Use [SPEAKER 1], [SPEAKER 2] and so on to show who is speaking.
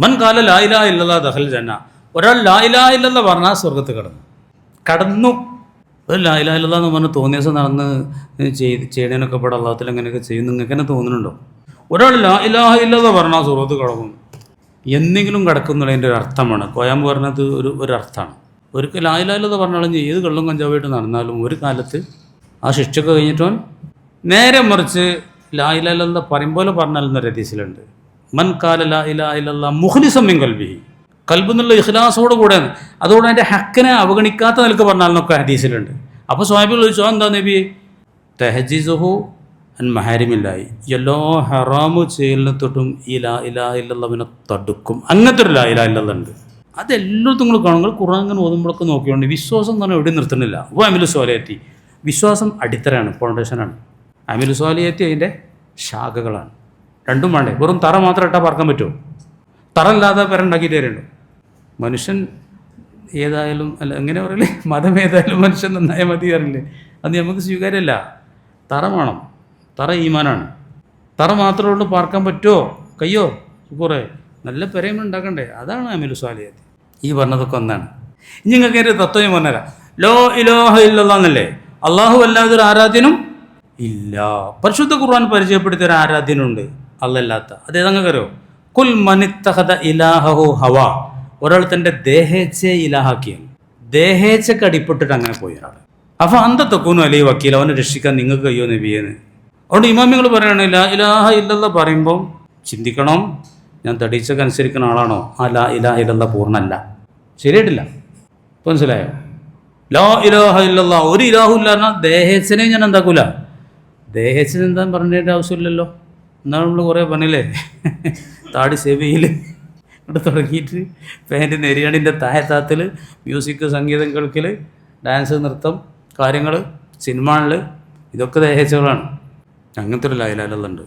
[SPEAKER 1] മൻ കാല ലാ ഇലാഹ ഇല്ലല്ലാഹ് ദഖൽ ജന്ന. ഒരാൾ ലാ ഇലാഹ ഇല്ലല്ലാഹ് പറഞ്ഞാൽ സ്വർഗത്ത് കടന്നു. ഒരു ലാ ഇലാഹ ഇല്ലല്ലാഹ് എന്ന് പറഞ്ഞ് തോന്നിയ ദിവസം നടന്ന് ചെയ്യണേനൊക്കെ ഇവിടെ അള്ളാഹത്തിൽ അങ്ങനെയൊക്കെ ചെയ്യും നിങ്ങൾക്ക് തന്നെ തോന്നുന്നുണ്ടോ? ഒരാൾ ലാ ഇലാഹ ഇല്ലല്ലാഹ് പറഞ്ഞാൽ സ്വർഗത്ത് കടക്കും. എന്തെങ്കിലും കിടക്കുന്നുള്ളതിൻ്റെ ഒരു അർത്ഥമാണ്. കോയാമ്പ് പറഞ്ഞത് ഒരു അർത്ഥമാണ്. ഒരിക്കൽ ലാ ഇലാഹ ഇല്ലല്ലാഹ് പറഞ്ഞാലും ഏത് കള്ളും കഞ്ചാവായിട്ട് നടന്നാലും ഒരു കാലത്ത് ആ ശിക്ഷയൊക്കെ കഴിഞ്ഞിട്ടോ നേരെ മറിച്ച് ലാ ഇലാഹ ഇല്ലല്ലാഹ് പറയുമ്പോലെ പറഞ്ഞാലെന്നൊരു ഹദീസിലുണ്ട്, മൻ കാല ലാ ഇലാഹ ഇല്ലല്ലാഹ് മുഖ്ലിസൻ മിൻ ഖൽബിഹി, കൽബെന്നുള്ള ഇഖ്ലാസോട് കൂടെ, അതുകൊണ്ട് അതിൻ്റെ ഹക്കിനെ അവഗണിക്കാത്ത നിലക്ക് പറഞ്ഞാലെന്നൊക്കെ ഹദീസിലുണ്ട്. അപ്പോൾ സ്വഹാബികൾ ചോദിച്ചു, എന്താ നബി? തഹജീസുഹു അൻ മഹാരിമില്ലായി, എല്ലാ ഹറാമു ചെയ്യലിനെ തൊട്ടും ഈ ലാ ഇലാഹ ഇല്ലല്ലാഹ്വിനെ തടുക്കും. അങ്ങനത്തെ ഒരു ലാ ഇലാഹ ഇല്ലല്ലാഹ് ഉണ്ട്. അതെല്ലായിടത്തും നിങ്ങൾ കാണും. നിങ്ങൾ ഖുർആൻ ഇങ്ങനെ ഓതുമ്പോഴൊക്കെ നോക്കിയോണ്ട് വിശ്വാസം എന്ന് പറഞ്ഞാൽ എവിടെയും നിർത്തുന്നില്ല. അപ്പോൾ അമിലു സ്വാലിഹത്തി, വിശ്വാസം അടിത്തറയാണ്, ഫൗണ്ടേഷനാണ്. അമിലു സ്വാലിഹത്തി അതിൻ്റെ ശാഖകളാണ്. രണ്ടും വേണ്ടേ. വെറും തറ മാത്രം ഇട്ടാൽ പറക്കാൻ പറ്റുമോ? തറ ഇല്ലാതെ പെരുണ്ടാക്കിയിട്ട് തരുന്നുണ്ടോ? മനുഷ്യൻ ഏതായാലും അല്ല എങ്ങനെ പറയില്ലേ, മതം ഏതായാലും മനുഷ്യൻ നന്നായ മതി അറിയില്ലേ, അത് നമുക്ക് സ്വീകാര്യമല്ല. തറ വേണം. തറ ഈമാനാണ്. തറ മാത്രമേ ഉള്ളൂ പാർക്കാൻ പറ്റുമോ? കയ്യോ? കുറേ നല്ല പെരയും ഉണ്ടാക്കണ്ടേ? അതാണ് അമിലു സ്വാലിഹത്ത്. ഈ പറഞ്ഞതൊക്കെ ഒന്നാണ്. ഇനി നിങ്ങൾക്ക് ഒരു തത്വം ഞാൻ പറഞ്ഞുതരാം. ലോ ഇലാഹ ഇല്ലല്ലാഹ് എന്നല്ലേ, അള്ളാഹു അല്ലാതെ ഒരു ആരാധ്യനും ഇല്ല. പരിശുദ്ധ ഖുർആൻ പരിചയപ്പെടുത്തിയ ഒരു ആരാധ്യനുണ്ട് അല്ലല്ലാത്ത. അതേതങ്ങൾക്കറിയോ? കുൽ മനിത്തഖദ ഇലാഹു ഹവ, ഒരാൾ തൻ്റെ ദേഹേച്ഛയെ ഇലാഹാക്കിയാണ്. ദേഹേച്ഛക്ക് അടിപ്പെട്ടിട്ട് അങ്ങനെ പോയി ഒരാൾ. അപ്പോൾ അന്തത്തൊക്കുന്നു അലൈ വക്കീൽ, അവനെ രക്ഷിക്കാൻ നിങ്ങൾക്ക് കഴിയോ നബിയെന്ന്. അതുകൊണ്ട് ഇമാമിങ്ങൾ പറയുകയാണ്, ലാ ഇലാഹ ഇല്ലല്ലാഹ് പറയുമ്പം ചിന്തിക്കണം, ഞാൻ തടീച്ചക്ക് അനുസരിക്കുന്ന ആളാണോ? ആ ലാ ഇലാഹ ഇല്ലല്ലാഹ് പൂർണ്ണമല്ല, ശരിയായിട്ടില്ല. ഇപ്പം മനസ്സിലായോ? ലാ ഇലാഹ ഇല്ലല്ലാഹ്, ഒരു ഇലാഹും ഇല്ല പറഞ്ഞാൽ ദേഹേച്ഛനെ ഞാൻ എന്താക്കൂല. ദേഹേച്ഛന് എന്താ പറഞ്ഞതിൻ്റെ ആവശ്യമില്ലല്ലോ. എന്നാണ് നമ്മൾ കുറേ പണിയില്ലേ, താടി സേവ് ചെയ്യൽ ഇവിടെ തുടങ്ങിയിട്ട് പാൻറ്റ് നെരിയാണിൻ്റെ താഴത്താത്തിൽ മ്യൂസിക് സംഗീതം കേൾക്കൽ, ഡാൻസ് നൃത്തം കാര്യങ്ങൾ സിനിമകളിൽ, ഇതൊക്കെ ദേഹേച്ഛകളാണ്. അങ്ങനത്തെ ഒരു ലാ ഇലാഹ ഇല്ലല്ലാഹ് ഉണ്ട്.